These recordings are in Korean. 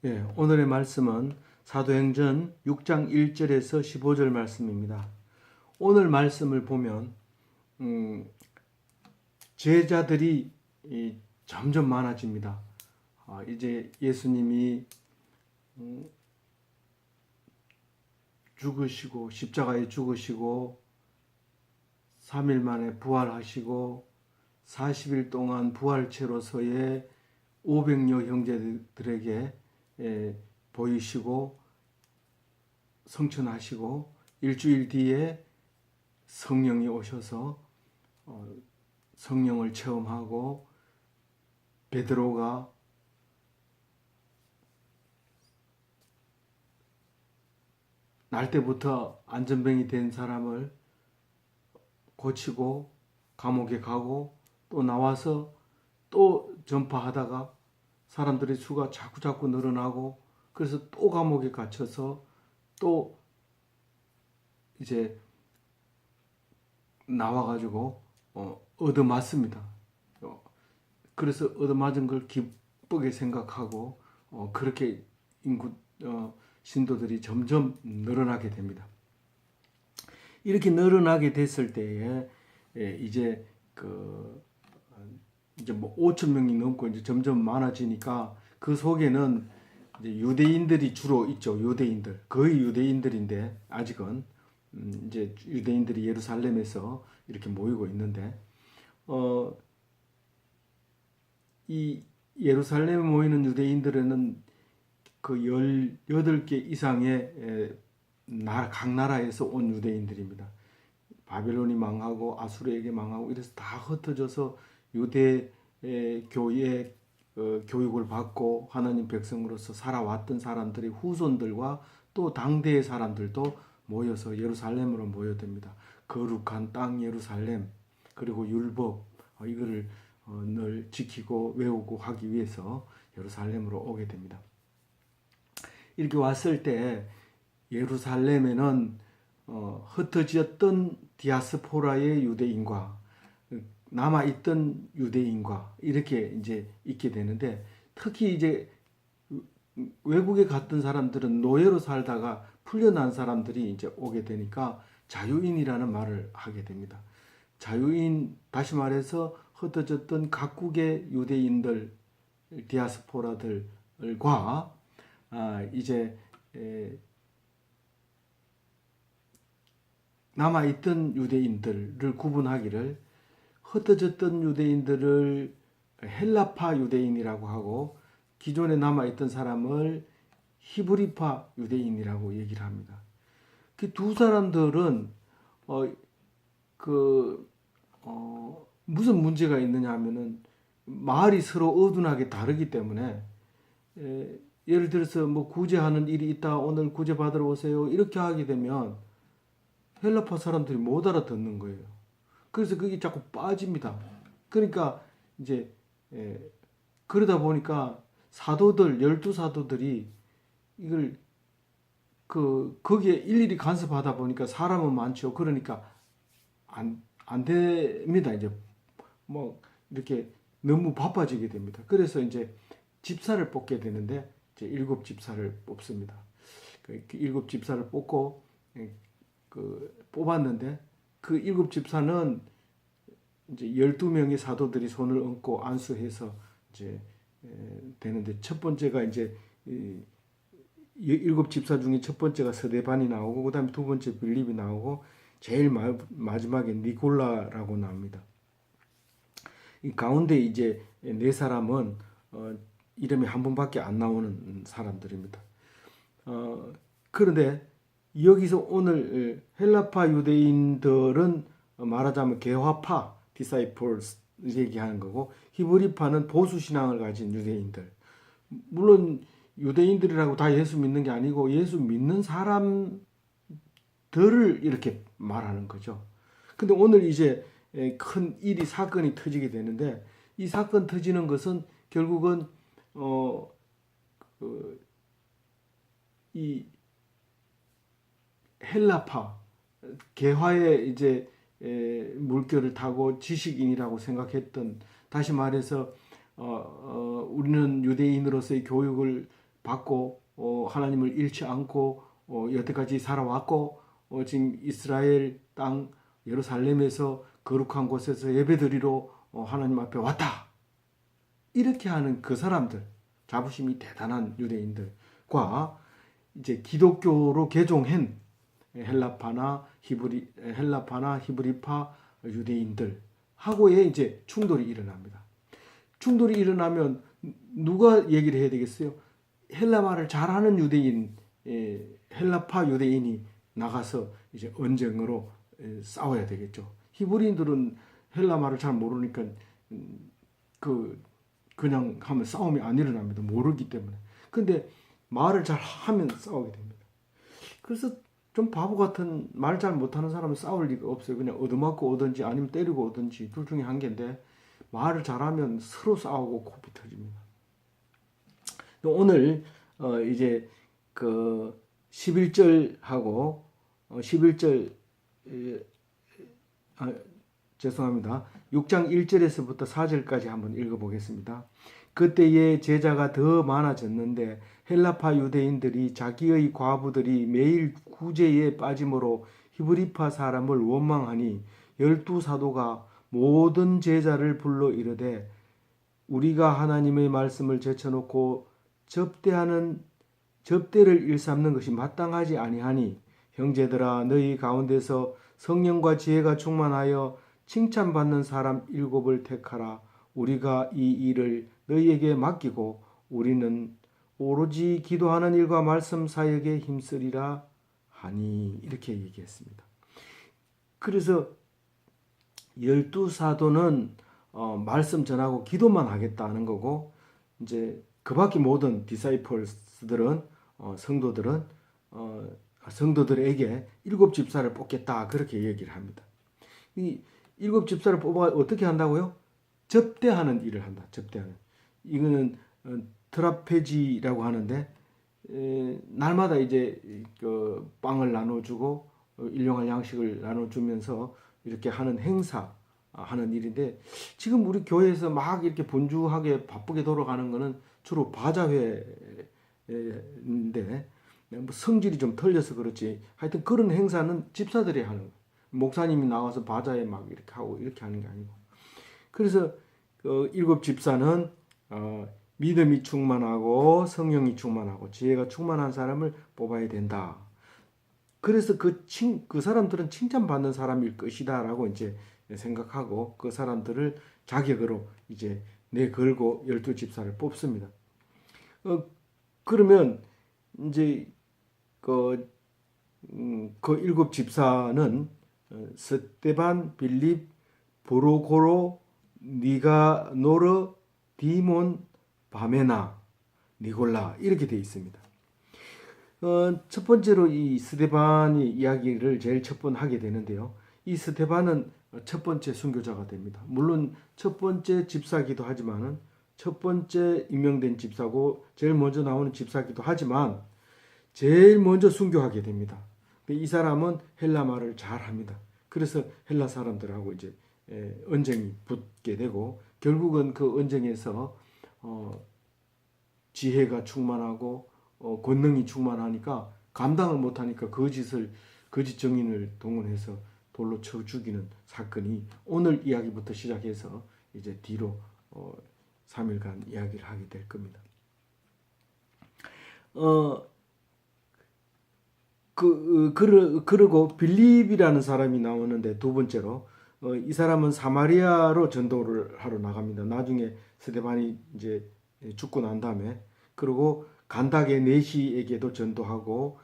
예, 오늘의 말씀은 사도행전 6장 1절에서 15절 말씀입니다. 오늘 말씀을 보면 제자들이 점점 많아집니다. 이제 예수님이 죽으시고 십자가에 죽으시고 3일 만에 부활하시고 40일 동안 부활체로서의 500여 형제들에게 보이시고 성천하시고 일주일 뒤에 성령이 오셔서 성령을 체험하고 베드로가 날 때부터 안전병이 된 사람을 고치고 감옥에 가고 또 나와서 또 전파하다가 사람들의 수가 자꾸 늘어나고 그래서 또 감옥에 갇혀서 또 이제 나와가지고 얻어맞습니다. 그래서 얻어맞은 걸 기쁘게 생각하고 그렇게 인구 신도들이 점점 늘어나게 됩니다. 이렇게 늘어나게 됐을 때에 이제 이제 뭐 5천 명이 넘고 이제 점점 많아지니까 그 속에는 이제 유대인들이 주로 있죠. 유대인들 거의 유대인들인데 아직은 이제 유대인들이 예루살렘에서 이렇게 모이고 있는데 이 예루살렘에 모이는 유대인들은 그 18개 이상의 각 나라에서 온 유대인들입니다. 바벨론이 망하고 아수르에게 망하고 이래서 다 흩어져서 유대 교회의 교육을 받고 하나님 백성으로서 살아왔던 사람들의 후손들과 또 당대의 사람들도 모여서 예루살렘으로 모여듭니다. 거룩한 땅 예루살렘 그리고 율법 이거를 늘 지키고 외우고 하기 위해서 예루살렘으로 오게 됩니다. 이렇게 왔을 때 예루살렘에는 흩어졌던 디아스포라의 유대인과 남아있던 유대인과 이렇게 이제 있게 되는데 특히 이제 외국에 갔던 사람들은 노예로 살다가 풀려난 사람들이 이제 오게 되니까 자유인이라는 말을 하게 됩니다. 자유인, 다시 말해서 흩어졌던 각국의 유대인들, 디아스포라들과 이제 남아있던 유대인들을 구분하기를 흩어졌던 유대인들을 헬라파 유대인이라고 하고 기존에 남아있던 사람을 히브리파 유대인이라고 얘기를 합니다. 그 두 사람들은 무슨 문제가 있느냐 하면은 말이 서로 어둔하게 다르기 때문에 예를 들어서 뭐 구제하는 일이 있다 오늘 구제 받으러 오세요 이렇게 하게 되면 헬라파 사람들이 못 알아듣는 거예요. 그래서 그게 자꾸 빠집니다. 그러니까 이제 그러다 보니까 사도들 12사도들이 이걸 거기에 일일이 간섭하다 보니까 사람은 많죠. 그러니까 안 됩니다. 이제 뭐 이렇게 너무 바빠지게 됩니다. 그래서 이제 집사를 뽑게 되는데 이제 7집사를 뽑습니다. 그 7집사를 뽑고 뽑았는데 그 7집사는 이제 12명의 사도들이 손을 얹고 안수해서 이제 되는데 첫 번째가 이제 7집사 중에 첫 번째가 스데반이 나오고 그다음에 두 번째 빌립이 나오고 제일 마지막에 니골라라고 나옵니다. 이 가운데 이제 네 사람은 이름이 한 번밖에 안 나오는 사람들입니다. 그런데 여기서 오늘 헬라파 유대인들은 말하자면 개화파 disciples 얘기하는 거고 히브리파는 보수 신앙을 가진 유대인들. 물론 유대인들이라고 다 예수 믿는 게 아니고 예수 믿는 사람들을 이렇게 말하는 거죠. 근데 오늘 이제 큰 일이 사건이 터지게 되는데 이 사건 터지는 것은 결국은 이 헬라파 개화의 이제 물결을 타고 지식인이라고 생각했던 다시 말해서 우리는 유대인으로서의 교육을 받고 하나님을 잃지 않고 여태까지 살아왔고 지금 이스라엘 땅 예루살렘에서 거룩한 곳에서 예배드리러 하나님 앞에 왔다. 이렇게 하는 그 사람들, 자부심이 대단한 유대인들과 이제 기독교로 개종한 헬라파나 히브리파 유대인들 하고의 이제 충돌이 일어납니다. 충돌이 일어나면 누가 얘기를 해야 되겠어요? 헬라말을 잘하는 유대인, 헬라파 유대인이 나가서 이제 언쟁으로 싸워야 되겠죠. 히브리인들은 헬라말을 잘 모르니까 그냥 하면 싸움이 안 일어납니다. 모르기 때문에. 근데 말을 잘 하면 싸우게 됩니다. 그래서 좀 바보 같은 말 잘 못하는 사람은 싸울 리가 없어요. 그냥 얻어맞고 오든지 아니면 때리고 오든지 둘 중에 한 개인데 말을 잘하면 서로 싸우고 코피 터집니다. 오늘 이제 그 11절하고 11절 죄송합니다. 6장 1절에서부터 4절까지 한번 읽어보겠습니다. 그때의 제자가 더 많아졌는데 헬라파 유대인들이 자기의 과부들이 매일 구제에 빠짐으로 히브리파 사람을 원망하니 12사도가 모든 제자를 불러 이르되 우리가 하나님의 말씀을 제쳐놓고 접대를 일삼는 것이 마땅하지 아니하니 형제들아 너희 가운데서 성령과 지혜가 충만하여 칭찬받는 사람 7을 택하라. 우리가 이 일을 너희에게 맡기고 우리는 오로지 기도하는 일과 말씀 사역에 힘쓰리라 하니 이렇게 얘기했습니다. 그래서 12사도는 말씀 전하고 기도만 하겠다는 거고 이제 그 밖에 모든 디사이플스들은 성도들에게 7 집사를 뽑겠다 그렇게 얘기를 합니다. 이 7 집사를 뽑아 어떻게 한다고요? 접대하는 일을 한다. 접대하는. 이거는 트라페지라고 하는데 날마다 이제 그 빵을 나눠주고 일용할 양식을 나눠주면서 이렇게 하는 행사 하는 일인데 지금 우리 교회에서 막 이렇게 분주하게 바쁘게 돌아가는 거는 주로 바자회인데 뭐 성질이 좀 털려서 그렇지 하여튼 그런 행사는 집사들이 하는 거예요. 목사님이 나와서 바자회 막 이렇게 하고 이렇게 하는 게 아니고 그래서 7 집사는 믿음이 충만하고 성령이 충만하고 지혜가 충만한 사람을 뽑아야 된다. 그래서 그 사람들은 칭찬받는 사람일 것이다라고 이제 생각하고 그 사람들을 자격으로 이제 내걸고 12 집사를 뽑습니다. 그러면 이제 그 7 집사는 스데반, 빌립, 브로고로, 니가노르, 디몬, 바메나, 니골라 이렇게 되어 있습니다. 첫 번째로 이 스데반의 이야기를 제일 첫 번 하게 되는데요. 이 스데반은 첫 번째 순교자가 됩니다. 물론 첫 번째 집사기도 하지만은 첫 번째 임명된 집사고 제일 먼저 나오는 집사기도 하지만 제일 먼저 순교하게 됩니다. 이 사람은 헬라 말을 잘 합니다. 그래서 헬라 사람들하고 이제 언쟁이 붙게 되고 결국은 그 언쟁에서 지혜가 충만하고 권능이 충만하니까 감당을 못하니까 거짓 정인을 동원해서 돌로 쳐 죽이는 사건이 오늘 이야기부터 시작해서 이제 뒤로 3일간 이야기를 하게 될 겁니다. 그리고 빌립이라는 사람이 나오는데 두 번째로 이 사람은 사마리아로 전도를 하러 나갑니다. 나중에 스데반이 이제 죽고 난 다음에 그리고 간닥의 네시에게도 전도하고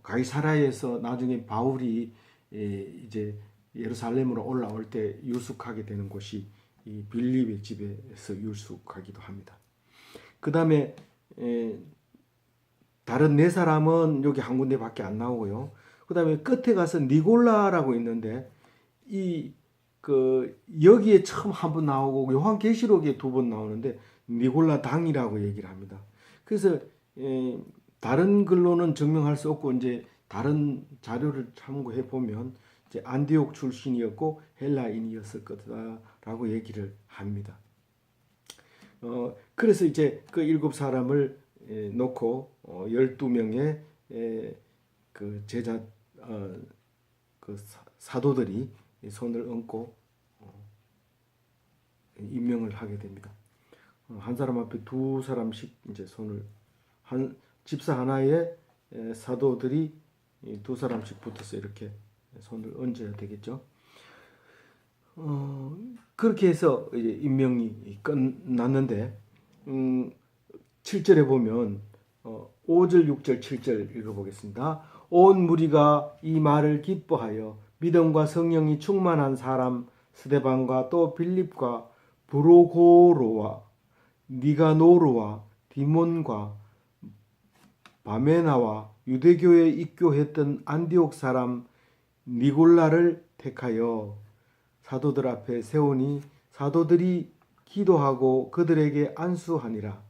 가이사라에서 나중에 바울이 이제 예루살렘으로 올라올 때 유숙하게 되는 곳이 이 빌립의 집에서 유숙하기도 합니다. 그 다음에 다른 4사람은 여기 한 군데밖에 안 나오고요. 그 다음에 끝에 가서 니골라라고 있는데 여기에 처음 한 번 나오고 요한계시록에 2번 나오는데 니골라 당이라고 얘기를 합니다. 그래서 다른 글로는 증명할 수 없고 이제 다른 자료를 참고해 보면 이제 안디옥 출신이었고 헬라인이었을 거다라고 얘기를 합니다. 그래서 이제 그 7 사람을 놓고 12명의 그 제자 그 사도들이 손을 얹고 임명을 하게 됩니다. 한 사람 앞에 두 사람씩 이제 손을 한 집사 하나에 사도들이 두 사람씩 붙어서 이렇게 손을 얹어야 되겠죠. 그렇게 해서 이제 임명이 끝났는데 7절에 보면 5절, 6절, 7절 읽어보겠습니다. 온 무리가 이 말을 기뻐하여 믿음과 성령이 충만한 사람 스데반과 또 빌립과 브로고로와 니가노르와 디몬과 바메나와 유대교에 입교했던 안디옥 사람 니골라를 택하여 사도들 앞에 세우니 사도들이 기도하고 그들에게 안수하니라.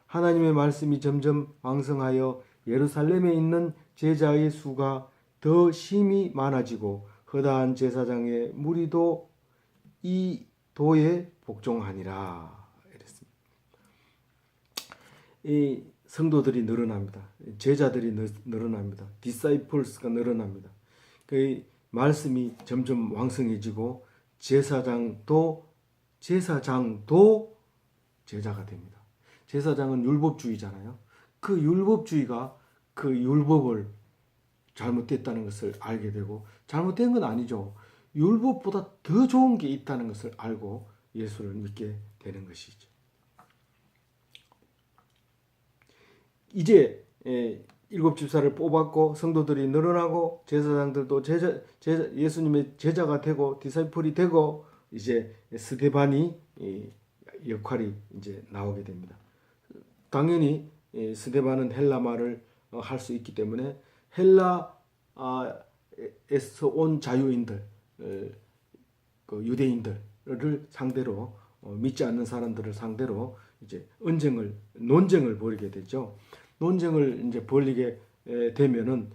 하나님의 말씀이 점점 왕성하여 예루살렘에 있는 제자의 수가 더 심히 많아지고 허다한 제사장의 무리도 이 도에 복종하니라. 이랬습니다. 이 성도들이 늘어납니다. 제자들이 늘어납니다. 디사이플스가 늘어납니다. 그 말씀이 점점 왕성해지고 제사장도 제자가 됩니다. 제사장은 율법주의잖아요. 그 율법주의가 그 율법을 잘못됐다는 것을 알게 되고, 잘못된 건 아니죠. 율법보다 더 좋은 게 있다는 것을 알고 예수를 믿게 되는 것이죠. 이제 일곱 집사를 뽑았고 성도들이 늘어나고 제사장들도 예수님의 제자가 되고 디사이플이 되고 이제 스데반이 역할이 이제 나오게 됩니다. 당연히 스데반은 헬라 말을 할 수 있기 때문에 헬라에서 온 자유인들, 그 유대인들을 상대로 믿지 않는 사람들을 상대로 이제 논쟁을 벌이게 되죠. 논쟁을 이제 벌이게 되면은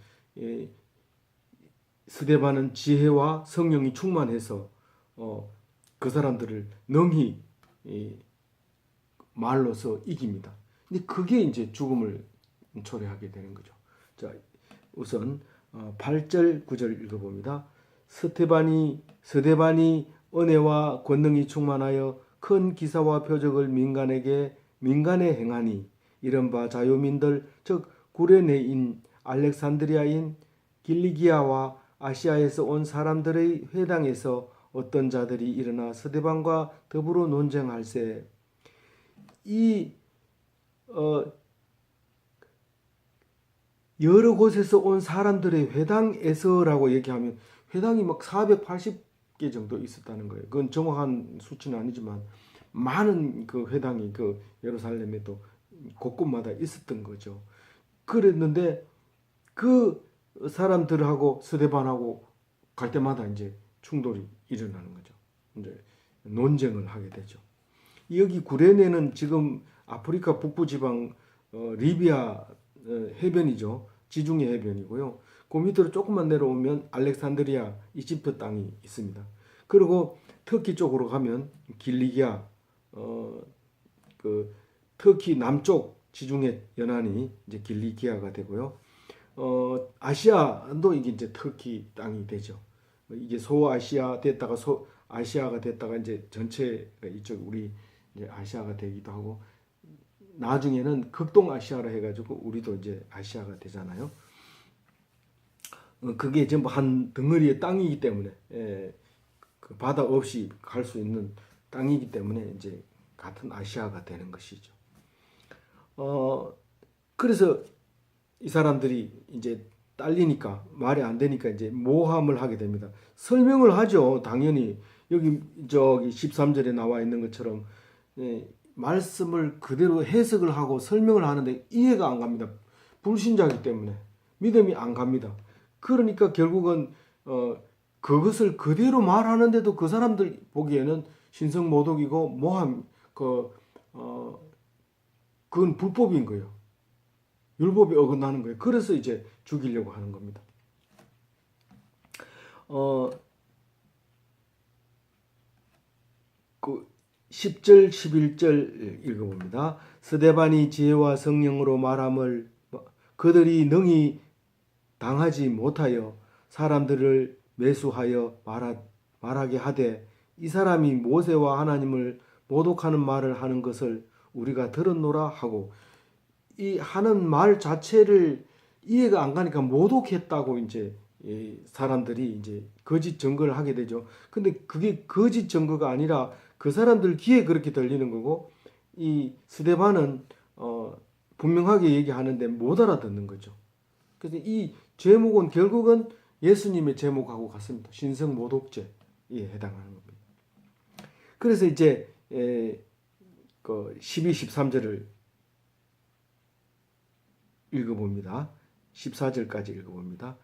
스데반은 지혜와 성령이 충만해서 그 사람들을 능히 말로서 이깁니다. 근데 그게 이제 죽음을 초래하게 되는 거죠. 자, 우선 8절 9절 읽어봅니다. 스데반이 은혜와 권능이 충만하여 큰 기사와 표적을 민간에 행하니 이른바 자유민들 즉 구레네인 알렉산드리아인 길리기아와 아시아에서 온 사람들의 회당에서 어떤 자들이 일어나 스데반과 더불어 논쟁할세. 여러 곳에서 온 사람들의 회당에서라고 얘기하면 회당이 막 480개 정도 있었다는 거예요. 그건 정확한 수치는 아니지만 많은 그 회당이 그 예루살렘에 또 곳곳마다 있었던 거죠. 그랬는데 그 사람들하고 스데반하고 갈 때마다 이제 충돌이 일어나는 거죠. 이제 논쟁을 하게 되죠. 여기 구레네는 지금 아프리카 북부 지방 리비아 해변이죠. 지중해 해변이고요. 그 밑으로 조금만 내려오면 알렉산드리아 이집트 땅이 있습니다. 그리고 터키 쪽으로 가면 길리기아 그 터키 남쪽 지중해 연안이 이제 길리기아가 되고요. 아시아도 이게 이제 터키 땅이 되죠. 이게 소아시아 됐다가 아시아가 됐다가 이제 전체가 이쪽 우리 이제 아시아가 되기도 하고 나중에는 극동아시아라 해가지고 우리도 이제 아시아가 되잖아요. 그게 전부 한 덩어리의 땅이기 때문에 그 바다 없이 갈 수 있는 땅이기 때문에 이제 같은 아시아가 되는 것이죠. 그래서 이 사람들이 이제 딸리니까 말이 안 되니까 이제 모함을 하게 됩니다. 설명을 하죠. 당연히 여기 저기 13절에 나와 있는 것처럼 말씀을 그대로 해석을 하고 설명을 하는데 이해가 안 갑니다. 불신자이기 때문에 믿음이 안 갑니다. 그러니까 결국은 그것을 그대로 말하는데도 그 사람들 보기에는 신성모독이고 모함 그건 불법인 거예요. 율법이 어긋나는 거예요. 그래서 이제 죽이려고 하는 겁니다. 그 10절 11절 읽어봅니다. 스데반이 지혜와 성령으로 말함을 그들이 능히 당하지 못하여 사람들을 매수하여 말하게 하되 이 사람이 모세와 하나님을 모독하는 말을 하는 것을 우리가 들었노라 하고, 이 하는 말 자체를 이해가 안 가니까 모독했다고 이제 사람들이 이제 거짓 증거를 하게 되죠. 근데 그게 거짓 증거가 아니라 그 사람들 귀에 그렇게 들리는 거고, 이 스데반은 분명하게 얘기하는데 못 알아듣는 거죠. 그래서 이 제목은 결국은 예수님의 제목하고 같습니다. 신성 모독죄에 해당하는 겁니다. 그래서 이제 12, 13절을 읽어봅니다. 14절까지 읽어봅니다.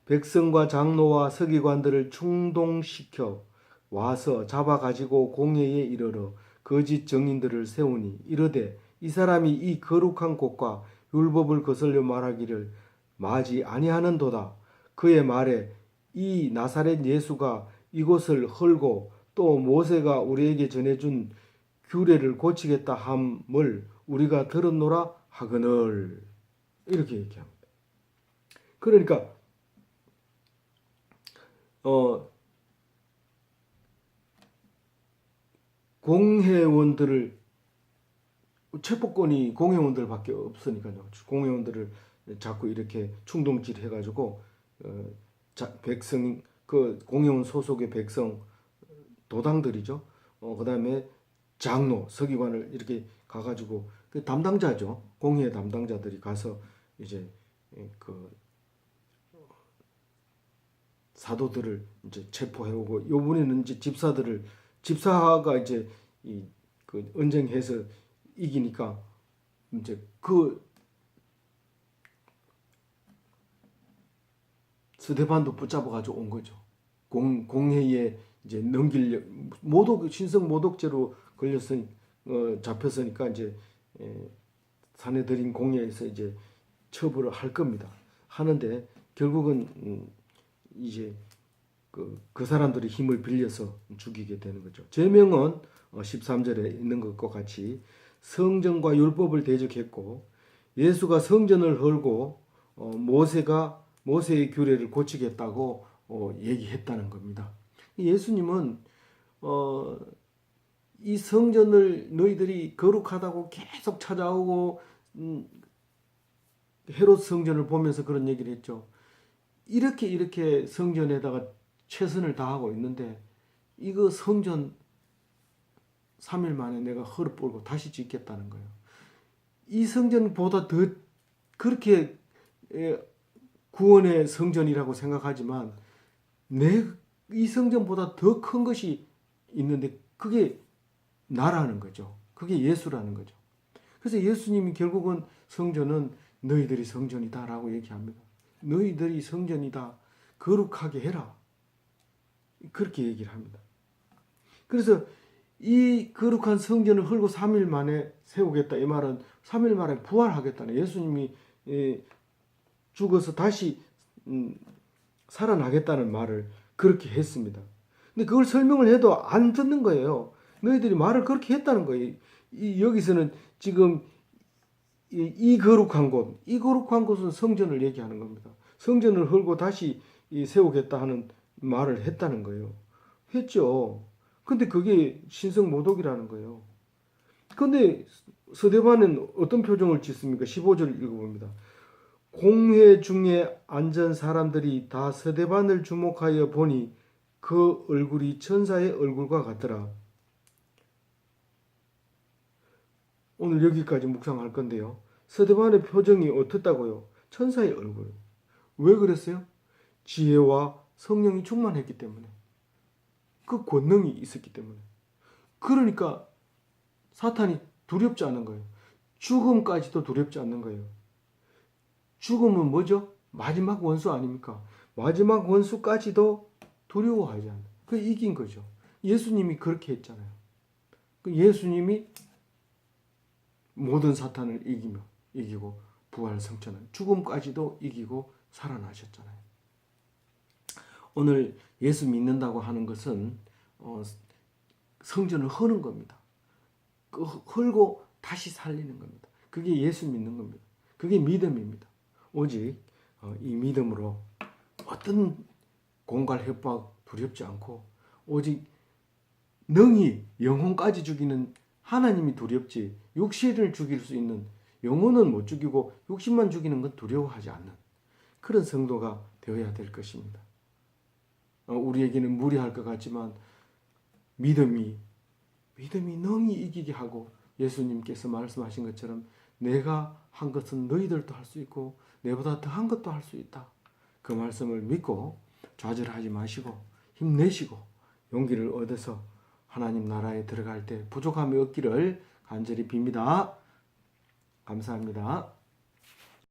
백성과 장로와 서기관들을 충동시켜 와서 잡아가지고 공회에 이르러 거짓 증인들을 세우니 이르되 이 사람이 이 거룩한 곳과 율법을 거슬려 말하기를 마지 아니하는도다. 그의 말에 이 나사렛 예수가 이곳을 헐고 또 모세가 우리에게 전해준 규례를 고치겠다 함을 우리가 들었노라 하거늘, 이렇게 얘기합니다. 그러니까 공회원들을, 체포권이 공회원들밖에 없으니까요. 공회원들을 자꾸 이렇게 충동질 해가지고 백성, 그 공회원 소속의 백성 도당들이죠. 그다음에 장로, 서기관을 이렇게 가가지고 그 담당자죠. 공회 담당자들이 가서 이제 그 사도들을 이제 체포해오고, 요번에는 이제 집사가 이제 그 언쟁해서 이기니까 이제 그 스데반도 붙잡아가지고 온 거죠. 공회에 이제 넘기려, 신성 모독죄로 걸렸으니 잡혔으니까 이제 사내들인 공회에서 이제 처벌을 할 겁니다. 하는데 결국은 이제 그 사람들이 힘을 빌려서 죽이게 되는 거죠. 제명은 13절에 있는 것과 같이 성전과 율법을 대적했고, 예수가 성전을 헐고 모세의 규례를 고치겠다고 얘기했다는 겁니다. 예수님은 이 성전을 너희들이 거룩하다고 계속 찾아오고, 헤롯 성전을 보면서 그런 얘기를 했죠. 이렇게 성전에다가 최선을 다하고 있는데 이거 성전 3일 만에 내가 허를 뻘고 다시 짓겠다는 거예요. 이 성전보다 더 그렇게 구원의 성전이라고 생각하지만 이 성전보다 더 큰 것이 있는데 그게 나라는 거죠. 그게 예수라는 거죠. 그래서 예수님이 결국은 성전은 너희들이 성전이다라고 얘기합니다. 너희들이 성전이다. 거룩하게 해라. 그렇게 얘기를 합니다. 그래서 이 거룩한 성전을 헐고 3일 만에 세우겠다. 이 말은 3일 만에 부활하겠다는, 예수님이 죽어서 다시 살아나겠다는 말을 그렇게 했습니다. 근데 그걸 설명을 해도 안 듣는 거예요. 너희들이 말을 그렇게 했다는 거예요. 여기서는 지금 이 거룩한 곳은 성전을 얘기하는 겁니다. 성전을 헐고 다시 세우겠다 하는 말을 했다는 거예요. 했죠. 근데 그게 신성 모독이라는 거예요. 근데 스데반은 어떤 표정을 짓습니까? 15절 읽어봅니다. 공회 중에 앉은 사람들이 다 스데반을 주목하여 보니 그 얼굴이 천사의 얼굴과 같더라. 오늘 여기까지 묵상할 건데요. 스데반의 표정이 어떻다고요? 천사의 얼굴. 왜 그랬어요? 지혜와 성령이 충만했기 때문에. 그 권능이 있었기 때문에. 그러니까 사탄이 두렵지 않은 거예요. 죽음까지도 두렵지 않는 거예요. 죽음은 뭐죠? 마지막 원수 아닙니까? 마지막 원수까지도 두려워하지 않아요. 그 이긴 거죠. 예수님이 그렇게 했잖아요. 예수님이 모든 사탄을 이기고 부활 성천한 죽음까지도 이기고 살아나셨잖아요. 오늘 예수 믿는다고 하는 것은 성전을 허는 겁니다. 헐고 다시 살리는 겁니다. 그게 예수 믿는 겁니다. 그게 믿음입니다. 오직 이 믿음으로 어떤 공갈 협박 두렵지 않고 오직 능히 영혼까지 죽이는 하나님이 두렵지 육신을 죽일 수 있는 영혼은 못 죽이고 육신만 죽이는 건 두려워하지 않는 그런 성도가 되어야 될 것입니다. 우리에게는 무리할 것 같지만 믿음이 능히 이기게 하고 예수님께서 말씀하신 것처럼 내가 한 것은 너희들도 할 수 있고 내보다 더한 것도 할 수 있다. 그 말씀을 믿고 좌절하지 마시고 힘내시고 용기를 얻어서 하나님 나라에 들어갈 때 부족함이 없기를 간절히 빕니다. 감사합니다.